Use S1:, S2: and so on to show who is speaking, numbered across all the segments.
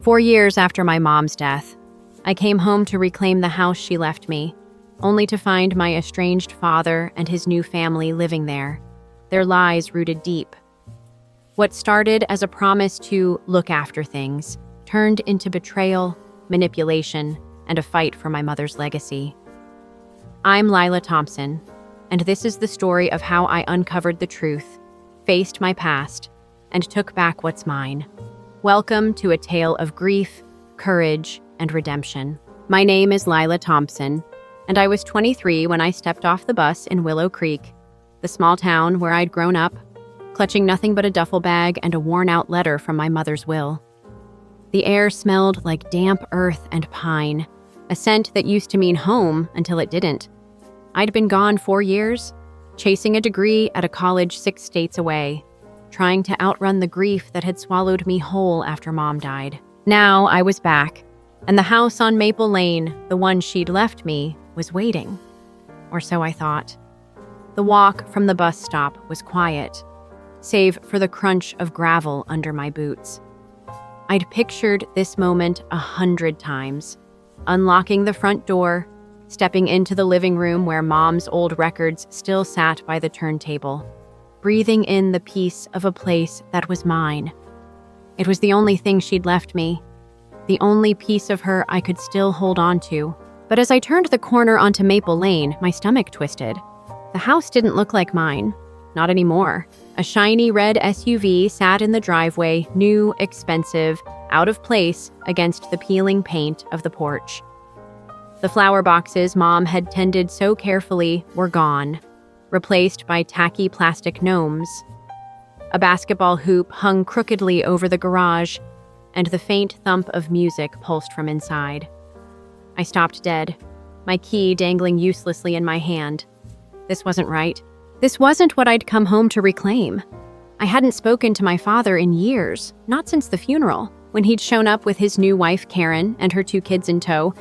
S1: 4 years after my mom's death, I came home to reclaim the house she left me, only to find my estranged father and his new family living there, their lies rooted deep. What started as a promise to look after things turned into betrayal, manipulation, and a fight for my mother's legacy. I'm Lila Thompson, and this is the story of how I uncovered the truth, faced my past, and took back what's mine. Welcome to a tale of grief, courage, and redemption. My name is Lila Thompson, and I was 23 when I stepped off the bus in Willow Creek, the small town where I'd grown up, clutching nothing but a duffel bag and a worn-out letter from my mother's will. The air smelled like damp earth and pine, a scent that used to mean home until it didn't. I'd been gone 4 years, chasing a degree at a college 6 states away, trying to outrun the grief that had swallowed me whole after Mom died. Now I was back, and the house on Maple Lane, the one she'd left me, was waiting. Or so I thought. The walk from the bus stop was quiet, save for the crunch of gravel under my boots. I'd pictured this moment 100 times, unlocking the front door, stepping into the living room where Mom's old records still sat by the turntable, breathing in the peace of a place that was mine. It was the only thing she'd left me, the only piece of her I could still hold on to. But as I turned the corner onto Maple Lane, my stomach twisted. The house didn't look like mine. Not anymore. A shiny red SUV sat in the driveway, new, expensive, out of place against the peeling paint of the porch. The flower boxes Mom had tended so carefully were gone, replaced by tacky plastic gnomes. A basketball hoop hung crookedly over the garage, and the faint thump of music pulsed from inside. I stopped dead, my key dangling uselessly in my hand. This wasn't right. This wasn't what I'd come home to reclaim. I hadn't spoken to my father in years, not since the funeral, when he'd shown up with his new wife, Karen, and her 2 kids in tow,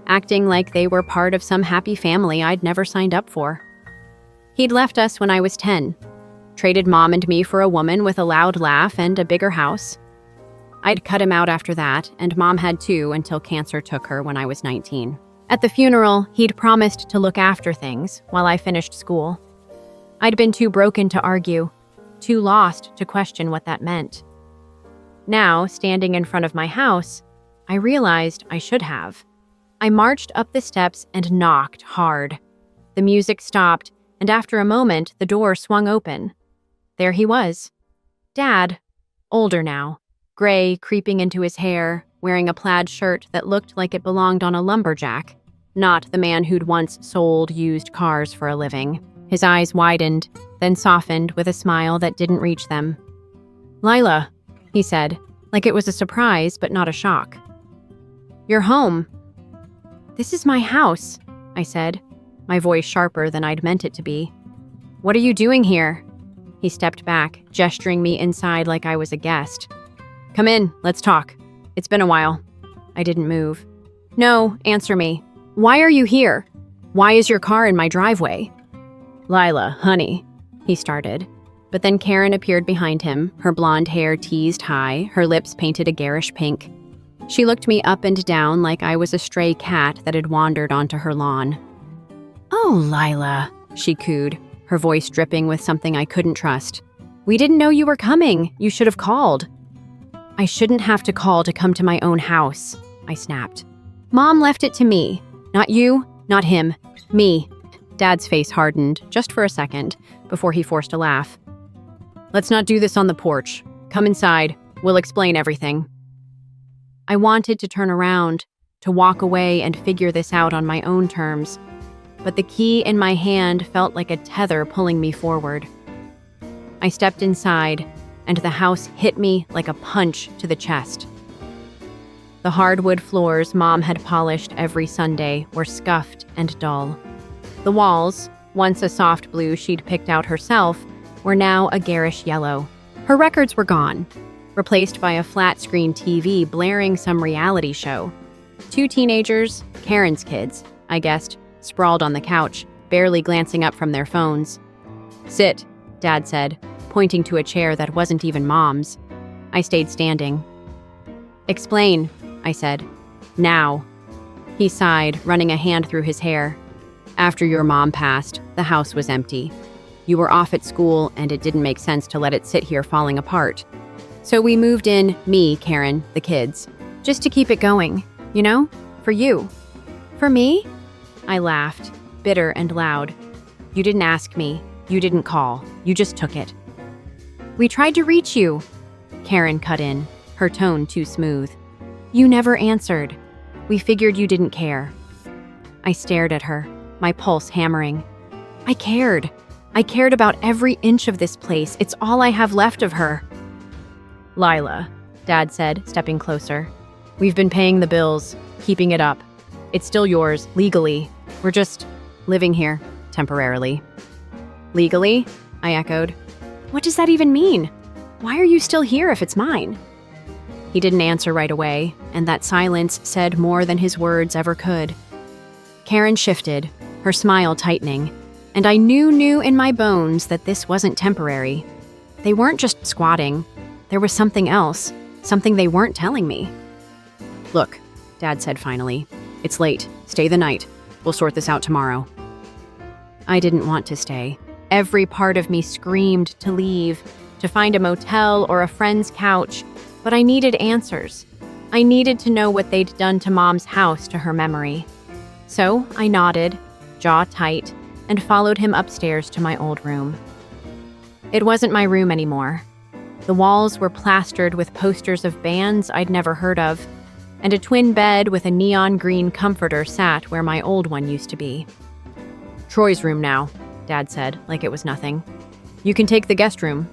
S1: acting like they were part of some happy family I'd never signed up for. He'd left us when I was 10, traded Mom and me for a woman with a loud laugh and a bigger house. I'd cut him out after that, and Mom had too until cancer took her when I was 19. At the funeral, he'd promised to look after things while I finished school. I'd been too broken to argue, too lost to question what that meant. Now, standing in front of my house, I realized I should have. I marched up the steps and knocked hard. The music stopped, and after a moment, the door swung open. There he was. Dad, older now, gray creeping into his hair, wearing a plaid shirt that looked like it belonged on a lumberjack, not the man who'd once sold used cars for a living. His eyes widened, then softened with a smile that didn't reach them. "Lila," he said, like it was a surprise but not a shock. "You're home." "This is my house," I said, my voice sharper than I'd meant it to be. "What are you doing here?" He stepped back, gesturing me inside like I was a guest. "Come in, let's talk. It's been a while." I didn't move. "No, answer me. Why are you here? Why is your car in my driveway?" "Lila, honey," he started. But then Karen appeared behind him, her blonde hair teased high, her lips painted a garish pink. She looked me up and down like I was a stray cat that had wandered onto her lawn. "Oh, Lila," she cooed, her voice dripping with something I couldn't trust. "We didn't know you were coming. You should have called." "I shouldn't have to call to come to my own house," I snapped. "Mom left it to me. Not you, not him. Me." Dad's face hardened, just for a second, before he forced a laugh. "Let's not do this on the porch. Come inside. We'll explain everything." I wanted to turn around, to walk away and figure this out on my own terms, but the key in my hand felt like a tether pulling me forward. I stepped inside, and the house hit me like a punch to the chest. The hardwood floors Mom had polished every Sunday were scuffed and dull. The walls, once a soft blue she'd picked out herself, were now a garish yellow. Her records were gone, replaced by a flat-screen TV blaring some reality show. 2 teenagers, Karen's kids, I guessed, sprawled on the couch, barely glancing up from their phones. "Sit," Dad said, pointing to a chair that wasn't even Mom's. I stayed standing. Explain, I said. Now. He sighed, running a hand through his hair. After your mom passed, the house was empty. You were off at school, and it didn't make sense to let it sit here falling apart. So we moved in, me, Karen, the kids, just to keep it going, you know? For you. For me? I laughed, bitter and loud. You didn't ask me. You didn't call. You just took it. We tried to reach you, Karen cut in, her tone too smooth. You never answered. We figured you didn't care. I stared at her, my pulse hammering. I cared. I cared about every inch of this place. It's all I have left of her. Lila, Dad said, stepping closer. We've been paying the bills, keeping it up. It's still yours, legally. We're just living here, temporarily. Legally? I echoed. What does that even mean? Why are you still here if it's mine? He didn't answer right away, and that silence said more than his words ever could. Karen shifted, her smile tightening, and I knew in my bones that this wasn't temporary. They weren't just squatting. There was something else, something they weren't telling me. Look, Dad said finally. It's late. Stay the night. We'll sort this out tomorrow. I didn't want to stay. Every part of me screamed to leave, to find a motel or a friend's couch, but I needed answers. I needed to know what they'd done to Mom's house to her memory. So I nodded, jaw tight, and followed him upstairs to my old room. It wasn't my room anymore. The walls were plastered with posters of bands I'd never heard of, and a twin bed with a neon green comforter sat where my old one used to be. Troy's room now, Dad said, like it was nothing. You can take the guest room.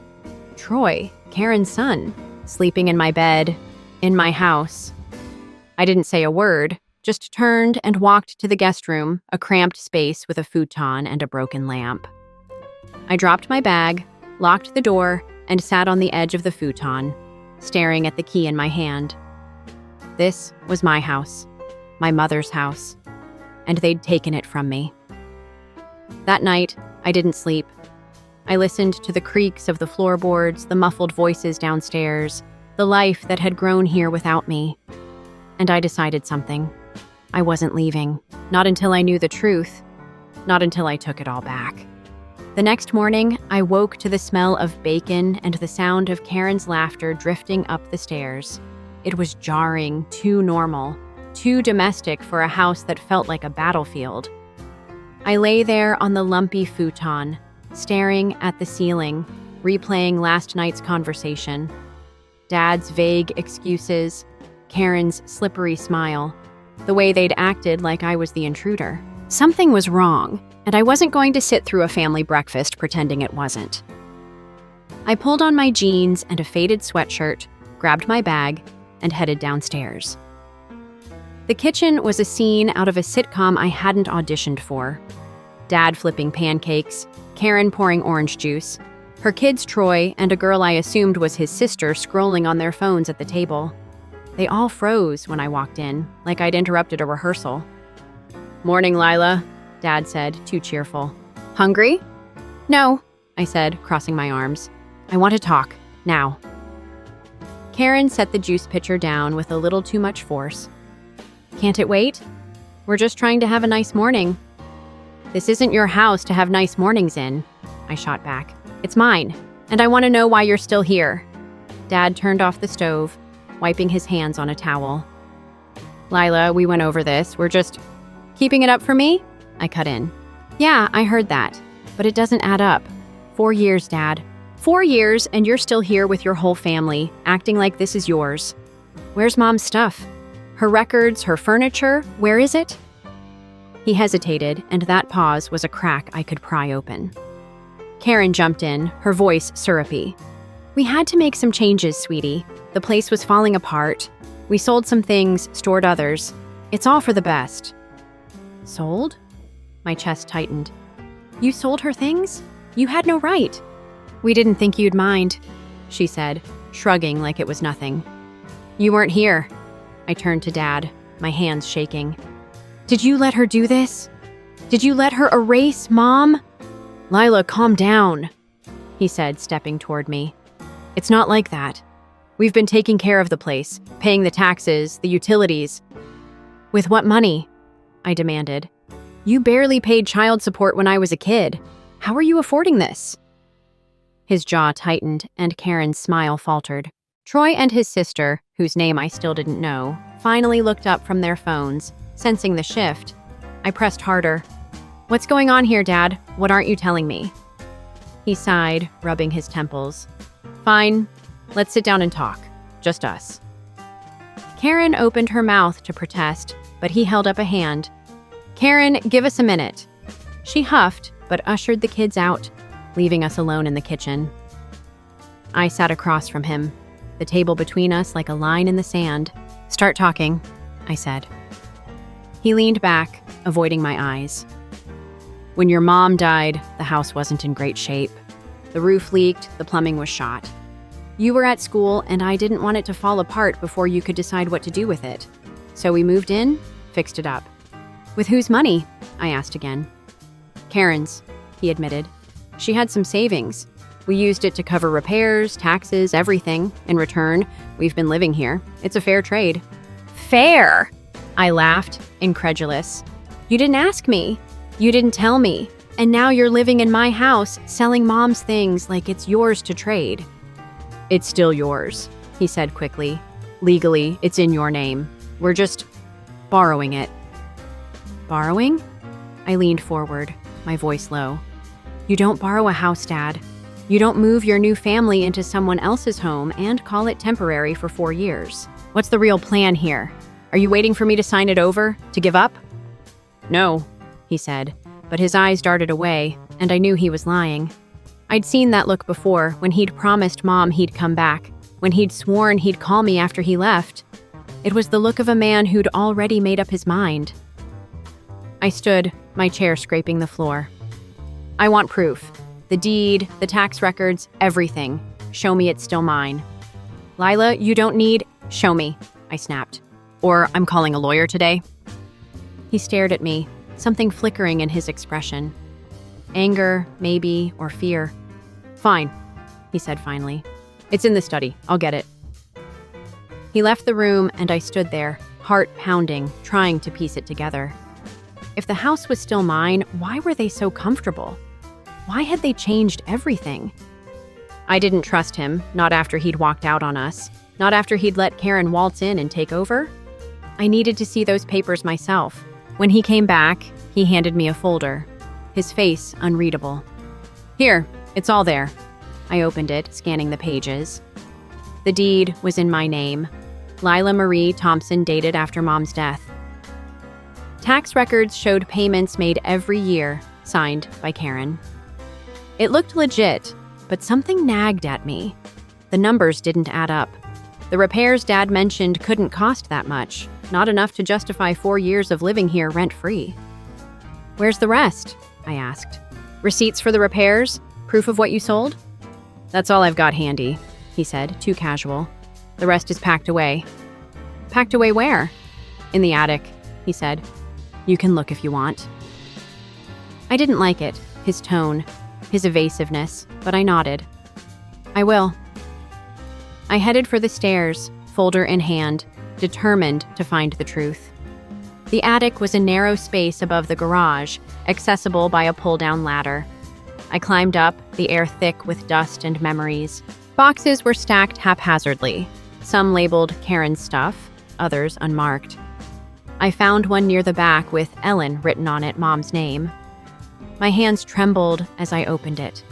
S1: Troy, Karen's son, sleeping in my bed, in my house. I didn't say a word, just turned and walked to the guest room, a cramped space with a futon and a broken lamp. I dropped my bag, locked the door, and sat on the edge of the futon, staring at the key in my hand. This was my house, my mother's house, and they'd taken it from me. That night, I didn't sleep. I listened to the creaks of the floorboards, the muffled voices downstairs, the life that had grown here without me. And I decided something. I wasn't leaving, not until I knew the truth, not until I took it all back. The next morning, I woke to the smell of bacon and the sound of Karen's laughter drifting up the stairs. It was jarring, too normal, too domestic for a house that felt like a battlefield. I lay there on the lumpy futon, staring at the ceiling, replaying last night's conversation. Dad's vague excuses, Karen's slippery smile, the way they'd acted like I was the intruder. Something was wrong, and I wasn't going to sit through a family breakfast pretending it wasn't. I pulled on my jeans and a faded sweatshirt, grabbed my bag, and headed downstairs. The kitchen was a scene out of a sitcom I hadn't auditioned for. Dad flipping pancakes, Karen pouring orange juice, her kids Troy and a girl I assumed was his sister scrolling on their phones at the table. They all froze when I walked in, like I'd interrupted a rehearsal. Morning, Lila, Dad said, too cheerful. Hungry? No, I said, crossing my arms. I want to talk, now. Karen set the juice pitcher down with a little too much force. Can't it wait? We're just trying to have a nice morning. This isn't your house to have nice mornings in, I shot back. It's mine, and I want to know why you're still here. Dad turned off the stove, wiping his hands on a towel. Lila, we went over this. We're just keeping it up for me? I cut in. Yeah, I heard that, but it doesn't add up. 4 years, Dad. 4 years, and you're still here with your whole family, acting like this is yours. Where's Mom's stuff? Her records, her furniture, where is it? He hesitated, and that pause was a crack I could pry open. Karen jumped in, her voice syrupy. We had to make some changes, sweetie. The place was falling apart. We sold some things, stored others. It's all for the best. Sold? My chest tightened. You sold her things? You had no right. We didn't think you'd mind, she said, shrugging like it was nothing. You weren't here. I turned to Dad, my hands shaking. Did you let her do this? Did you let her erase Mom? Lila, calm down, he said, stepping toward me. It's not like that. We've been taking care of the place, paying the taxes, the utilities. With what money? I demanded. You barely paid child support when I was a kid. How are you affording this? His jaw tightened and Karen's smile faltered. Troy and his sister, whose name I still didn't know, finally looked up from their phones, sensing the shift. I pressed harder. What's going on here, Dad? What aren't you telling me? He sighed, rubbing his temples. Fine, let's sit down and talk. Just us. Karen opened her mouth to protest, but he held up a hand. Karen, give us a minute. She huffed, but ushered the kids out, leaving us alone in the kitchen. I sat across from him, the table between us like a line in the sand. Start talking, I said. He leaned back, avoiding my eyes. When your mom died, the house wasn't in great shape. The roof leaked, the plumbing was shot. You were at school, and I didn't want it to fall apart before you could decide what to do with it. So we moved in, fixed it up. With whose money? I asked again. Karen's, he admitted. She had some savings. We used it to cover repairs, taxes, everything. In return, we've been living here. It's a fair trade. Fair? I laughed, incredulous. You didn't ask me. You didn't tell me. And now you're living in my house, selling Mom's things like it's yours to trade. It's still yours, he said quickly. Legally, it's in your name. We're just borrowing it. Borrowing? I leaned forward, my voice low. You don't borrow a house, Dad. You don't move your new family into someone else's home and call it temporary for 4 years. What's the real plan here? Are you waiting for me to sign it over? To give up? No, he said, but his eyes darted away, and I knew he was lying. I'd seen that look before, when he'd promised Mom he'd come back, when he'd sworn he'd call me after he left. It was the look of a man who'd already made up his mind. I stood, my chair scraping the floor. I want proof. The deed, the tax records, everything. Show me it's still mine. Lila, you don't need... Show me, I snapped. Or I'm calling a lawyer today. He stared at me, something flickering in his expression. Anger, maybe, or fear. Fine, he said finally. It's in the study. I'll get it. He left the room and I stood there, heart pounding, trying to piece it together. If the house was still mine, why were they so comfortable? Why had they changed everything? I didn't trust him, not after he'd walked out on us, not after he'd let Karen waltz in and take over. I needed to see those papers myself. When he came back, he handed me a folder, his face unreadable. Here, it's all there. I opened it, scanning the pages. The deed was in my name. Lila Marie Thompson, dated after Mom's death. Tax records showed payments made every year, signed by Karen. It looked legit, but something nagged at me. The numbers didn't add up. The repairs Dad mentioned couldn't cost that much, not enough to justify 4 years of living here rent-free. Where's the rest? I asked. Receipts for the repairs? Proof of what you sold? That's all I've got handy, he said, too casual. The rest is packed away. Packed away where? In the attic, he said. You can look if you want. I didn't like it, his tone, his evasiveness, but I nodded. I will. I headed for the stairs, folder in hand, determined to find the truth. The attic was a narrow space above the garage, accessible by a pull-down ladder. I climbed up, the air thick with dust and memories. Boxes were stacked haphazardly, some labeled Karen's stuff, others unmarked. I found one near the back with Ellen written on it, Mom's name. My hands trembled as I opened it.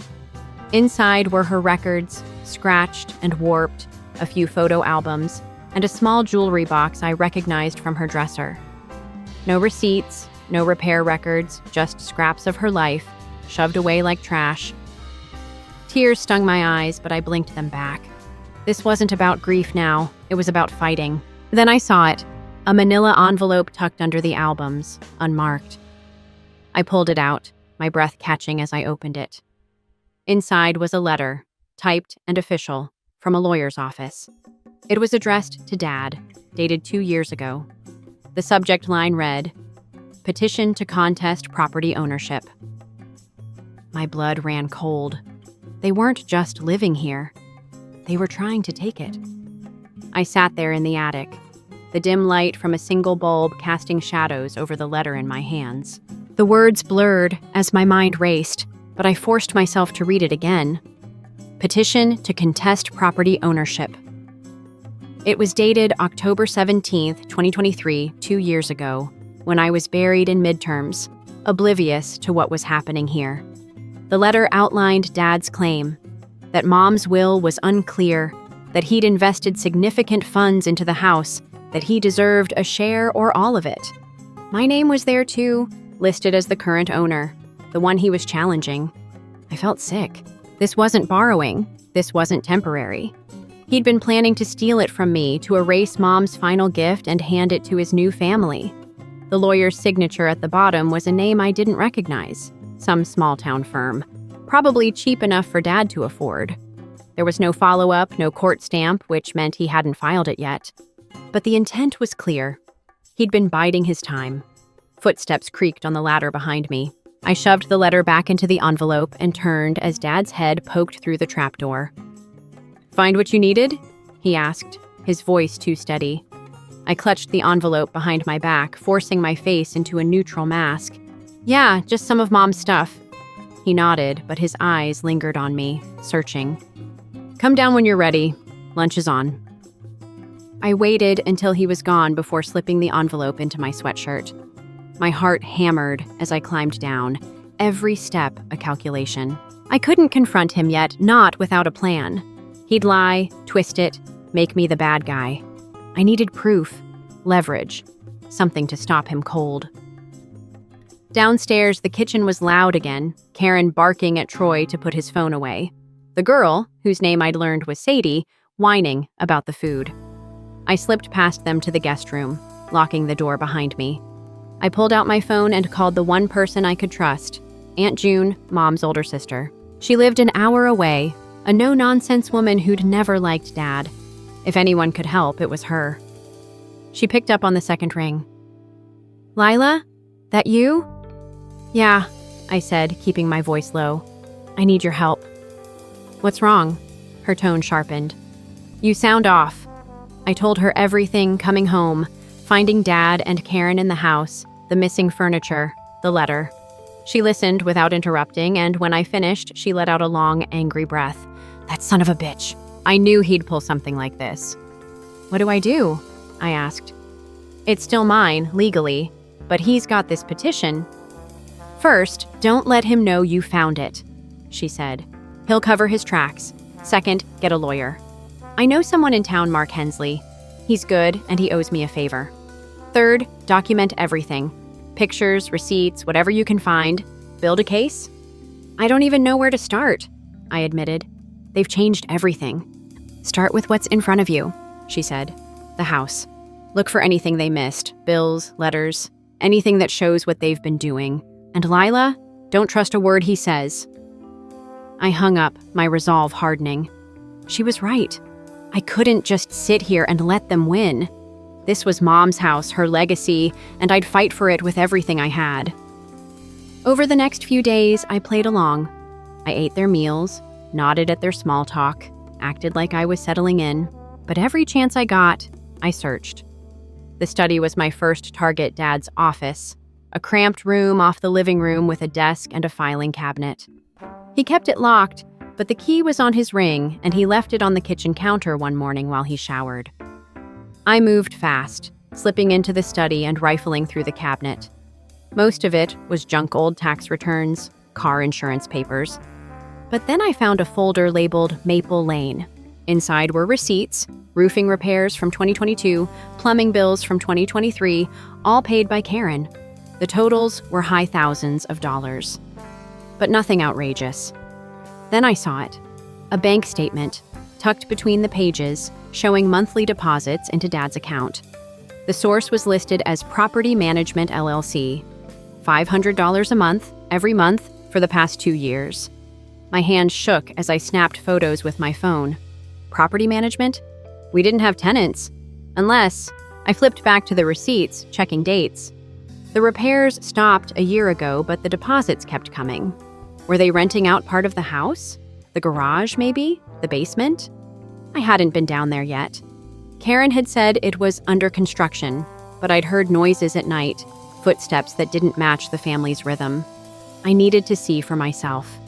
S1: Inside were her records, scratched and warped, a few photo albums, and a small jewelry box I recognized from her dresser. No receipts, no repair records, just scraps of her life, shoved away like trash. Tears stung my eyes, but I blinked them back. This wasn't about grief now, it was about fighting. Then I saw it, a manila envelope tucked under the albums, unmarked. I pulled it out, my breath catching as I opened it. Inside was a letter, typed and official, from a lawyer's office. It was addressed to Dad, dated 2 years ago. The subject line read, "Petition to contest property ownership." My blood ran cold. They weren't just living here. They were trying to take it. I sat there in the attic, the dim light from a single bulb casting shadows over the letter in my hands. The words blurred as my mind raced, but I forced myself to read it again. Petition to contest property ownership. It was dated October 17th, 2023, 2 years ago, when I was buried in midterms, oblivious to what was happening here. The letter outlined Dad's claim that Mom's will was unclear, that he'd invested significant funds into the house, that he deserved a share or all of it. My name was there too, listed as the current owner, the one he was challenging. I felt sick. This wasn't borrowing. This wasn't temporary. He'd been planning to steal it from me, to erase Mom's final gift and hand it to his new family. The lawyer's signature at the bottom was a name I didn't recognize, some small-town firm, probably cheap enough for Dad to afford. There was no follow-up, no court stamp, which meant he hadn't filed it yet. But the intent was clear. He'd been biding his time. Footsteps creaked on the ladder behind me. I shoved the letter back into the envelope and turned as Dad's head poked through the trapdoor. "Find what you needed?" he asked, his voice too steady. I clutched the envelope behind my back, forcing my face into a neutral mask. "Yeah, just some of Mom's stuff." He nodded, but his eyes lingered on me, searching. "Come down when you're ready. Lunch is on." I waited until he was gone before slipping the envelope into my sweatshirt. My heart hammered as I climbed down, every step a calculation. I couldn't confront him yet, not without a plan. He'd lie, twist it, make me the bad guy. I needed proof, leverage, something to stop him cold. Downstairs, the kitchen was loud again, Karen barking at Troy to put his phone away. The girl, whose name I'd learned was Sadie, whining about the food. I slipped past them to the guest room, locking the door behind me. I pulled out my phone and called the one person I could trust, Aunt June, Mom's older sister. She lived an hour away, a no-nonsense woman who'd never liked Dad. If anyone could help, it was her. She picked up on the second ring. "Lila? That you?" "Yeah," I said, keeping my voice low. "I need your help." "What's wrong?" Her tone sharpened. "You sound off." I told her everything coming home, finding Dad and Karen in the house, the missing furniture, the letter. She listened without interrupting, and when I finished, she let out a long, angry breath. "That son of a bitch. I knew he'd pull something like this." "What do I do?" I asked. "It's still mine, legally, but he's got this petition." "First, don't let him know you found it," she said. "He'll cover his tracks. Second, get a lawyer. I know someone in town, Mark Hensley. He's good, and he owes me a favor. Third, document everything. Pictures, receipts, whatever you can find. Build a case." "I don't even know where to start," I admitted. "They've changed everything." "Start with what's in front of you," she said. "The house. Look for anything they missed, bills, letters, anything that shows what they've been doing. And Lila, don't trust a word he says." I hung up, my resolve hardening. She was right. I couldn't just sit here and let them win. This was Mom's house, her legacy, and I'd fight for it with everything I had. Over the next few days, I played along. I ate their meals, nodded at their small talk, acted like I was settling in, but every chance I got, I searched. The study was my first target. Dad's office, a cramped room off the living room with a desk and a filing cabinet. He kept it locked, but the key was on his ring, and he left it on the kitchen counter one morning while he showered. I moved fast, slipping into the study and rifling through the cabinet. Most of it was junk old tax returns, car insurance papers. But then I found a folder labeled Maple Lane. Inside were receipts, roofing repairs from 2022, plumbing bills from 2023, all paid by Karen. The totals were high thousands of dollars. But nothing outrageous. Then I saw it. A bank statement, tucked between the pages, showing monthly deposits into Dad's account. The source was listed as Property Management LLC. $500 a month, every month, for the past 2 years. My hand shook as I snapped photos with my phone. Property management? We didn't have tenants. Unless, I flipped back to the receipts, checking dates. The repairs stopped a year ago, but the deposits kept coming. Were they renting out part of the house? The garage, maybe? The basement? I hadn't been down there yet. Karen had said it was under construction, but I'd heard noises at night, footsteps that didn't match the family's rhythm. I needed to see for myself.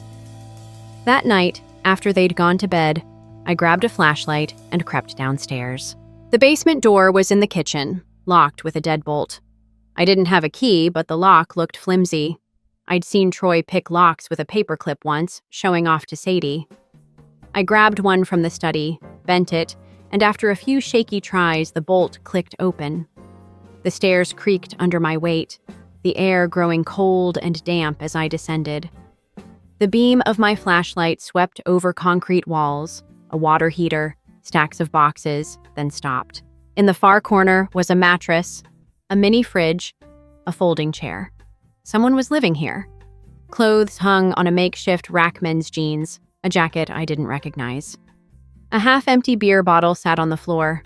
S1: That night, after they'd gone to bed, I grabbed a flashlight and crept downstairs. The basement door was in the kitchen, locked with a deadbolt. I didn't have a key, but the lock looked flimsy. I'd seen Troy pick locks with a paperclip once, showing off to Sadie. I grabbed one from the study, bent it, and after a few shaky tries, the bolt clicked open. The stairs creaked under my weight, the air growing cold and damp as I descended. The beam of my flashlight swept over concrete walls, a water heater, stacks of boxes, then stopped. In the far corner was a mattress, a mini fridge, a folding chair. Someone was living here. Clothes hung on a makeshift rackman's jeans, a jacket I didn't recognize. A half-empty beer bottle sat on the floor.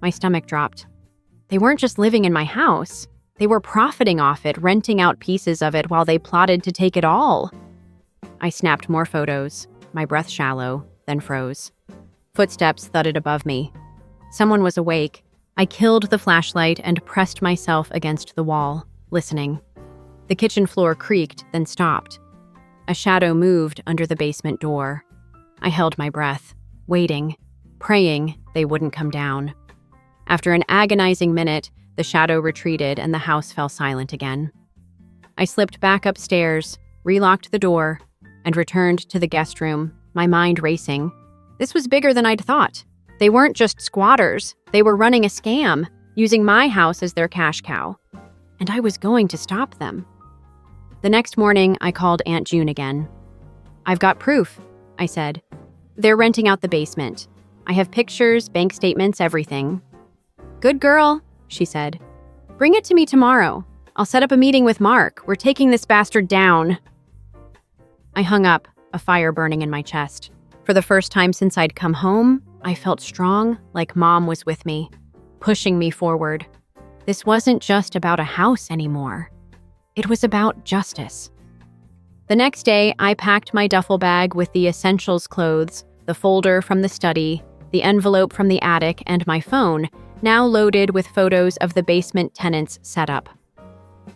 S1: My stomach dropped. They weren't just living in my house. They were profiting off it, renting out pieces of it while they plotted to take it all. I snapped more photos, my breath shallow, then froze. Footsteps thudded above me. Someone was awake. I killed the flashlight and pressed myself against the wall, listening. The kitchen floor creaked, then stopped. A shadow moved under the basement door. I held my breath, waiting, praying they wouldn't come down. After an agonizing minute, the shadow retreated and the house fell silent again. I slipped back upstairs, relocked the door, and returned to the guest room, my mind racing. This was bigger than I'd thought. They weren't just squatters. They were running a scam, using my house as their cash cow. And I was going to stop them. The next morning, I called Aunt June again. "I've got proof," I said. "They're renting out the basement. I have pictures, bank statements, everything." "Good girl," she said. "Bring it to me tomorrow. I'll set up a meeting with Mark. We're taking this bastard down." I hung up, a fire burning in my chest. For the first time since I'd come home, I felt strong, like Mom was with me, pushing me forward. This wasn't just about a house anymore. It was about justice. The next day, I packed my duffel bag with the essentials clothes, the folder from the study, the envelope from the attic, and my phone, now loaded with photos of the basement tenants' setup.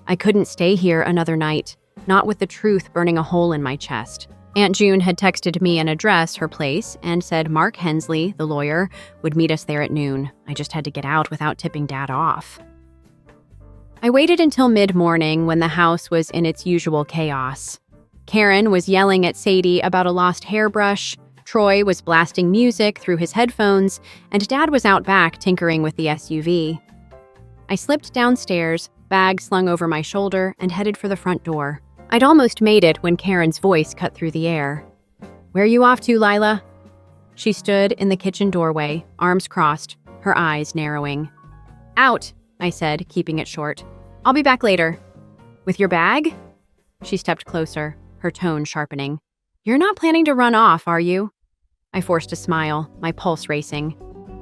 S1: I couldn't stay here another night, not with the truth burning a hole in my chest. Aunt June had texted me an address, her place, and said Mark Hensley, the lawyer, would meet us there at noon. I just had to get out without tipping Dad off. I waited until mid-morning when the house was in its usual chaos. Karen was yelling at Sadie about a lost hairbrush, Troy was blasting music through his headphones, and Dad was out back tinkering with the SUV. I slipped downstairs, bag slung over my shoulder, and headed for the front door. I'd almost made it when Karen's voice cut through the air. "Where you off to, Lila?" She stood in the kitchen doorway, arms crossed, her eyes narrowing. "Out," I said, keeping it short. "I'll be back later." "With your bag?" She stepped closer, her tone sharpening. "You're not planning to run off, are you?" I forced a smile, my pulse racing.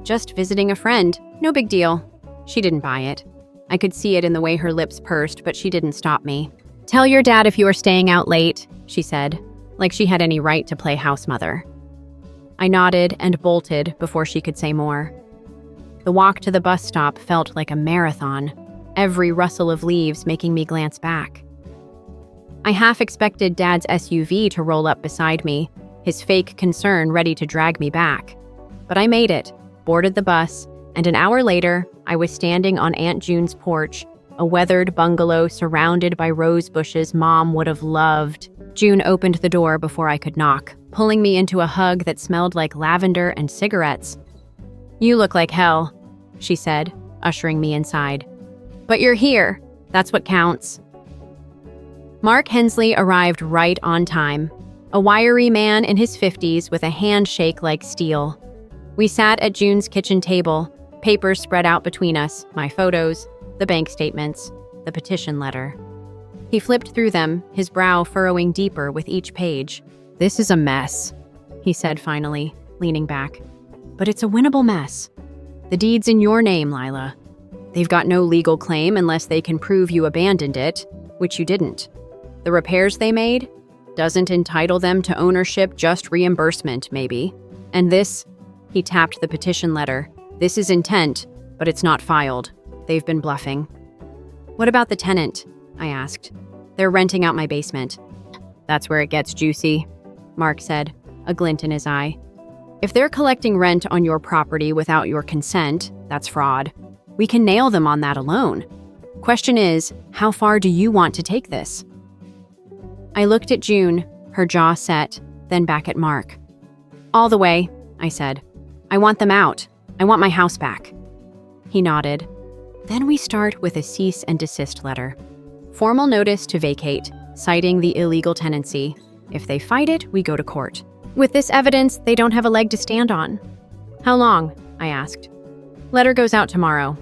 S1: "Just visiting a friend. No big deal." She didn't buy it. I could see it in the way her lips pursed, but she didn't stop me. "Tell your dad if you are staying out late," she said, like she had any right to play house mother. I nodded and bolted before she could say more. The walk to the bus stop felt like a marathon, every rustle of leaves making me glance back. I half expected Dad's SUV to roll up beside me, his fake concern ready to drag me back. But I made it, boarded the bus, and an hour later, I was standing on Aunt June's porch, a weathered bungalow surrounded by rose bushes Mom would have loved. June opened the door before I could knock, pulling me into a hug that smelled like lavender and cigarettes. "You look like hell," she said, ushering me inside. "But you're here. That's what counts." Mark Hensley arrived right on time, a wiry man in his 50s with a handshake like steel. We sat at June's kitchen table, papers spread out between us, my photos, the bank statements, the petition letter. He flipped through them, his brow furrowing deeper with each page. "This is a mess," he said finally, leaning back. "But it's a winnable mess. The deed's in your name, Lila. They've got no legal claim unless they can prove you abandoned it, which you didn't. The repairs they made doesn't entitle them to ownership, just reimbursement, maybe. And this," he tapped the petition letter, This is intent, but it's not filed. They've been bluffing. What about the tenant? I asked. They're renting out my basement. That's where it gets juicy, Mark said, a glint in his eye. If they're collecting rent on your property without your consent, that's fraud. We can nail them on that alone. Question is, how far do you want to take this? I looked at June, her jaw set, then back at Mark. All the way, I said. I want them out. I want my house back. He nodded. Then we start with a cease and desist letter. Formal notice to vacate, citing the illegal tenancy. If they fight it, we go to court. With this evidence, they don't have a leg to stand on. How long? I asked. Letter goes out tomorrow.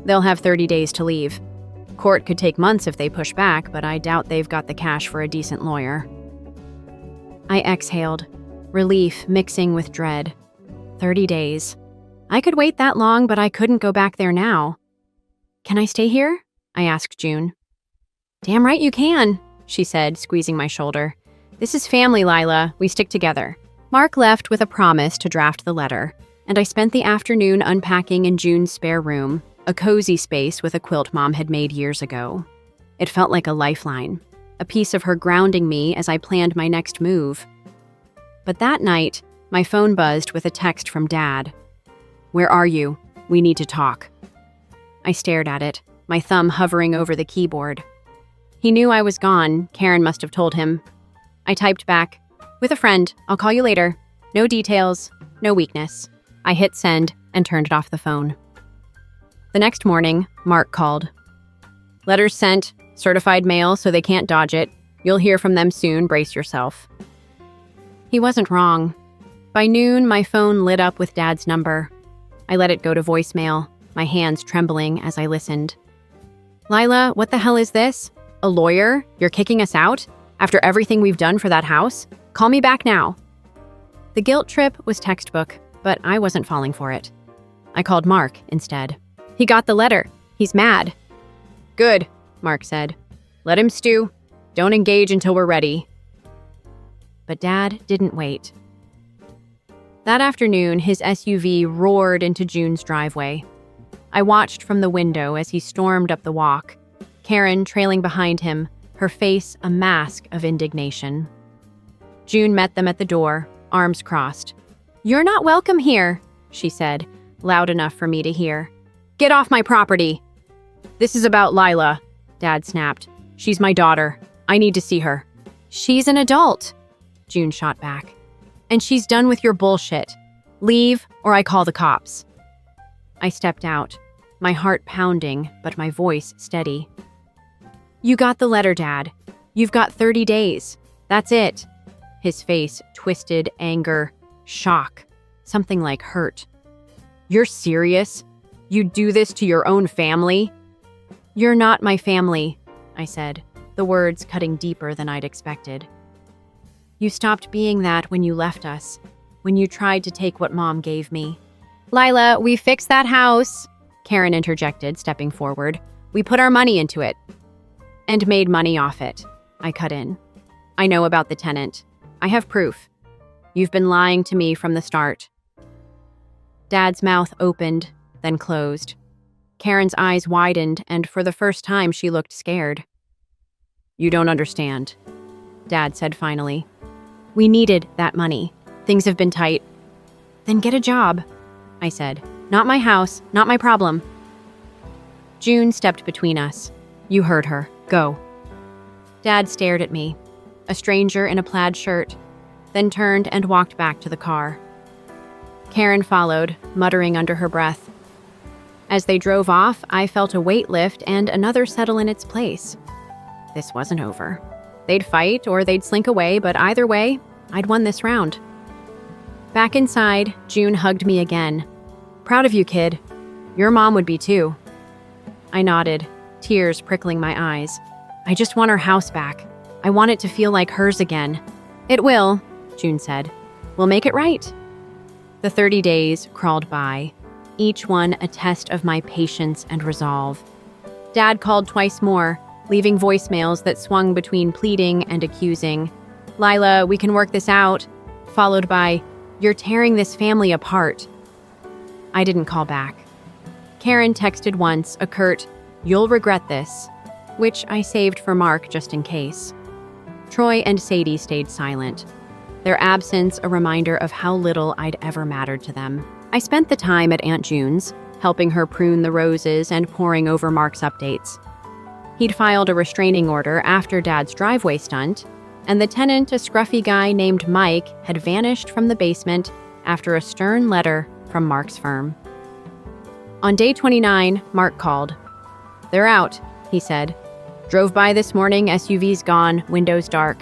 S1: They'll have 30 days to leave. Court could take months if they push back, but I doubt they've got the cash for a decent lawyer. I exhaled, relief mixing with dread. 30 days. I could wait that long, but I couldn't go back there now. Can I stay here? I asked June. Damn right you can, she said, squeezing my shoulder. This is family, Lila. We stick together. Mark left with a promise to draft the letter, and I spent the afternoon unpacking in June's spare room, a cozy space with a quilt Mom had made years ago. It felt like a lifeline, a piece of her grounding me as I planned my next move. But that night, my phone buzzed with a text from Dad. Where are you? We need to talk. I stared at it, my thumb hovering over the keyboard. He knew I was gone. Karen must have told him. I typed back, with a friend, I'll call you later. No details, no weakness. I hit send and turned it off the phone. The next morning, Mark called. Letters sent, certified mail so they can't dodge it. You'll hear from them soon, brace yourself. He wasn't wrong. By noon, my phone lit up with Dad's number. I let it go to voicemail, my hands trembling as I listened. Lila, what the hell is this? A lawyer? You're kicking us out? After everything we've done for that house? Call me back now. The guilt trip was textbook, but I wasn't falling for it. I called Mark instead. He got the letter. He's mad. Good, Mark said. Let him stew. Don't engage until we're ready. But Dad didn't wait. That afternoon, his SUV roared into June's driveway. I watched from the window as he stormed up the walk, Karen trailing behind him, her face a mask of indignation. June met them at the door, arms crossed. You're not welcome here, she said, loud enough for me to hear. Get off my property. This is about Lila, Dad snapped. She's my daughter. I need to see her. She's an adult, June shot back. And she's done with your bullshit. Leave or I call the cops. I stepped out, my heart pounding, but my voice steady. You got the letter, Dad. You've got 30 days. That's it. His face twisted, anger, shock, something like hurt. You're serious? You'd do this to your own family? You're not my family, I said, the words cutting deeper than I'd expected. You stopped being that when you left us, when you tried to take what Mom gave me. Lila, we fixed that house, Karen interjected, stepping forward. We put our money into it. And made money off it, I cut in. I know about the tenant. I have proof. You've been lying to me from the start. Dad's mouth opened, then closed. Karen's eyes widened, and for the first time she looked scared. You don't understand, Dad said finally. We needed that money. Things have been tight. Then get a job, I said. Not my house, not my problem. June stepped between us. You heard her. Go. Dad stared at me, a stranger in a plaid shirt, then turned and walked back to the car. Karen followed, muttering under her breath. As they drove off, I felt a weight lift and another settle in its place. This wasn't over. They'd fight or they'd slink away, but either way, I'd won this round. Back inside, June hugged me again. Proud of you, kid. Your mom would be too. I nodded, tears prickling my eyes. I just want our house back. I want it to feel like hers again. It will, June said. We'll make it right. The 30 days crawled by, each one a test of my patience and resolve. Dad called twice more, leaving voicemails that swung between pleading and accusing. Lila, we can work this out, followed by, you're tearing this family apart. I didn't call back. Karen texted once a curt, "You'll regret this," which I saved for Mark just in case. Troy and Sadie stayed silent, their absence a reminder of how little I'd ever mattered to them. I spent the time at Aunt June's, helping her prune the roses and poring over Mark's updates. He'd filed a restraining order after Dad's driveway stunt, and the tenant, a scruffy guy named Mike, had vanished from the basement after a stern letter from Mark's firm. On day 29, Mark called. "They're out," he said. "Drove by this morning, SUV's gone, windows dark.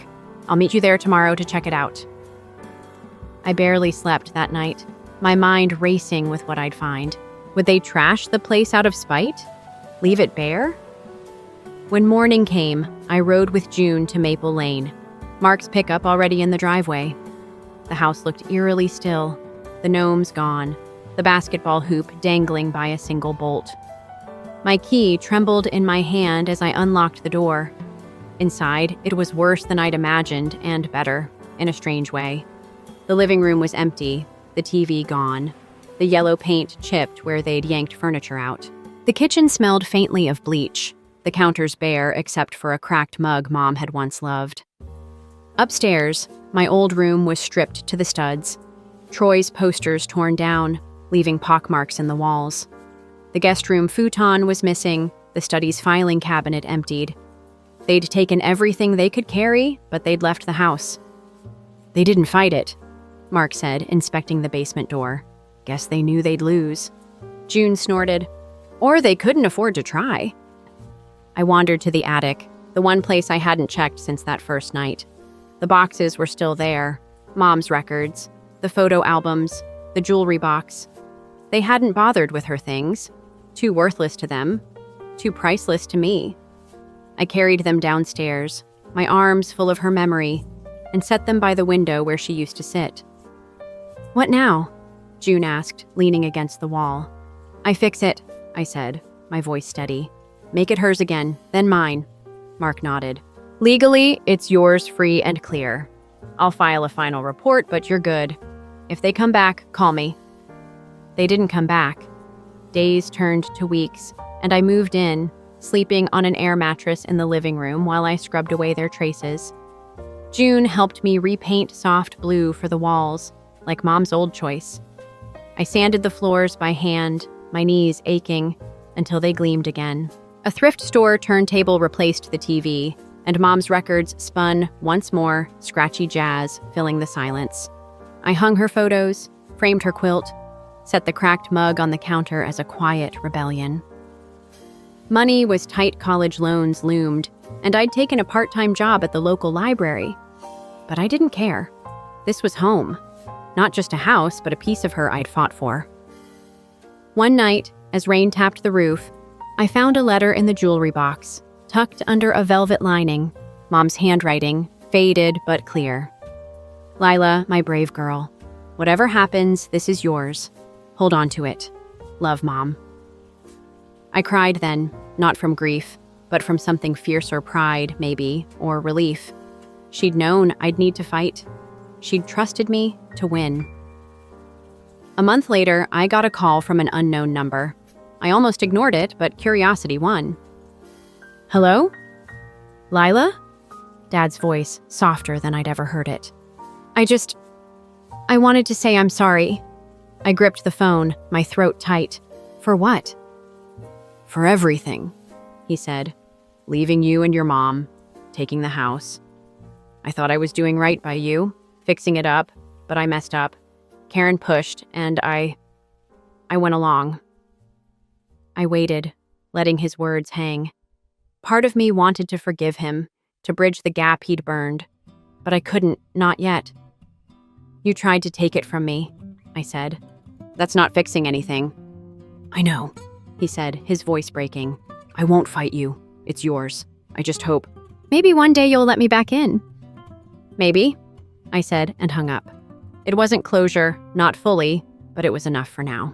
S1: I'll meet you there tomorrow to check it out." I barely slept that night, my mind racing with what I'd find. Would they trash the place out of spite? Leave it bare? When morning came, I rode with June to Maple Lane, Mark's pickup already in the driveway. The house looked eerily still, the gnomes gone, the basketball hoop dangling by a single bolt. My key trembled in my hand as I unlocked the door. Inside, it was worse than I'd imagined, and better, in a strange way. The living room was empty, the TV gone, the yellow paint chipped where they'd yanked furniture out. The kitchen smelled faintly of bleach, the counters bare except for a cracked mug Mom had once loved. Upstairs, my old room was stripped to the studs, Troy's posters torn down, leaving pockmarks in the walls. The guest room futon was missing, the study's filing cabinet emptied. They'd taken everything they could carry, but they'd left the house. "They didn't fight it," Mark said, inspecting the basement door. "Guess they knew they'd lose." June snorted. "Or they couldn't afford to try." I wandered to the attic, the one place I hadn't checked since that first night. The boxes were still there, Mom's records, the photo albums, the jewelry box. They hadn't bothered with her things, too worthless to them, too priceless to me. I carried them downstairs, my arms full of her memory, and set them by the window where she used to sit. "What now?" June asked, leaning against the wall. "I fix it," I said, my voice steady. "Make it hers again, then mine." Mark nodded. "Legally, it's yours free and clear. I'll file a final report, but you're good. If they come back, call me." They didn't come back. Days turned to weeks, and I moved in, sleeping on an air mattress in the living room while I scrubbed away their traces. June helped me repaint soft blue for the walls, like Mom's old choice. I sanded the floors by hand, my knees aching, until they gleamed again. A thrift store turntable replaced the TV, and Mom's records spun once more, scratchy jazz filling the silence. I hung her photos, framed her quilt, set the cracked mug on the counter as a quiet rebellion. Money was tight, college loans loomed, and I'd taken a part-time job at the local library. But I didn't care. This was home. Not just a house, but a piece of her I'd fought for. One night, as rain tapped the roof, I found a letter in the jewelry box, tucked under a velvet lining, Mom's handwriting, faded but clear. "Lila, my brave girl, whatever happens, this is yours. Hold on to it. Love, Mom." I cried then, not from grief, but from something fiercer, pride, maybe, or relief. She'd known I'd need to fight. She'd trusted me to win. A month later, I got a call from an unknown number. I almost ignored it, but curiosity won. "Hello? Lila?" Dad's voice, softer than I'd ever heard it. I wanted to say I'm sorry." I gripped the phone, my throat tight. "For what?" "For everything," he said. "Leaving you and your mom, taking the house. I thought I was doing right by you, fixing it up, but I messed up. Karen pushed, and I went along." I waited, letting his words hang. Part of me wanted to forgive him, to bridge the gap he'd burned, but I couldn't, not yet. "You tried to take it from me," I said. "That's not fixing anything." "I know," he said, his voice breaking. "I won't fight you. It's yours. I just hope." "Maybe one day you'll let me back in." "Maybe," I said and hung up. It wasn't closure, not fully, but it was enough for now.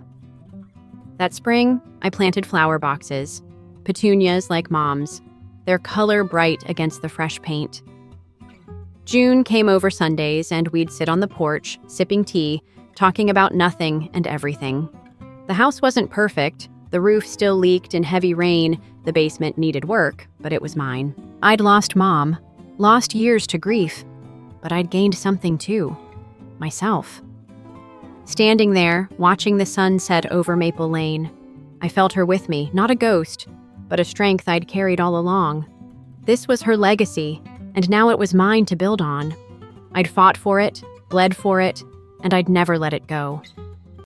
S1: That spring, I planted flower boxes, petunias like Mom's, their color bright against the fresh paint. June came over Sundays, and we'd sit on the porch, sipping tea, talking about nothing and everything. The house wasn't perfect. The roof still leaked in heavy rain. The basement needed work, but it was mine. I'd lost Mom, lost years to grief, but I'd gained something too. Myself. Standing there, watching the sun set over Maple Lane, I felt her with me, not a ghost, but a strength I'd carried all along. This was her legacy, and now it was mine to build on. I'd fought for it, bled for it, and I'd never let it go.